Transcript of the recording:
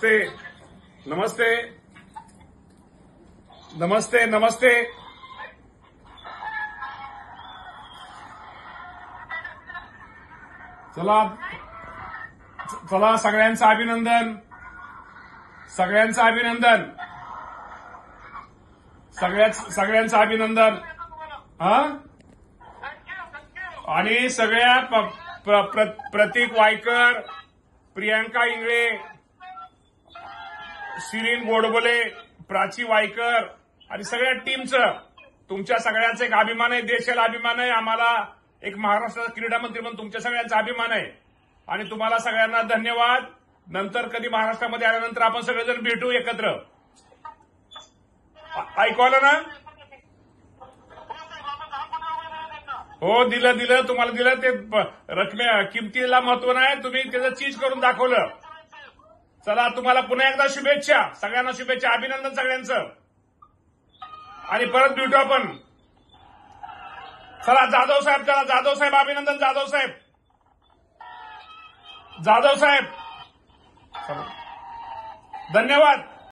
नमस्ते नमस्ते नमस्ते नमस्ते. चला चला सगळ्यांचं अभिनंदन, सगळ्यांचं अभिनंदन, सगळ्यांचं अभिनंदन. हा आणि सगळ्या प्रतीक वायकर, प्रियांका इंगळे, शिरीन गोडबोले, प्राची वायकर आणि सगळ्या टीमचं तुमच्या सगळ्यांचा एक अभिमान आहे, देशाला अभिमान आहे, आम्हाला एक महाराष्ट्राचा क्रीडा मंत्री म्हणून तुमच्या सगळ्यांचा अभिमान आहे आणि तुम्हाला सगळ्यांना धन्यवाद. नंतर कधी महाराष्ट्रामध्ये आल्यानंतर आपण सगळेजण भेटू एकत्र. ऐकू आलं ना? हो, दिलं तुम्हाला दिलं. ते किमतीला महत्व नाही, तुम्ही त्याचं चीज करून दाखवलं. चला, तुम्हाला पुन्हा एकदा शुभेच्छा, सगळ्यांना शुभेच्छा, अभिनंदन सगळ्यांचं. आणि परत भेटू आपण. चला जाधव साहेब, चला जाधव साहेब, अभिनंदन जाधव साहेब. जाधव साहेब धन्यवाद.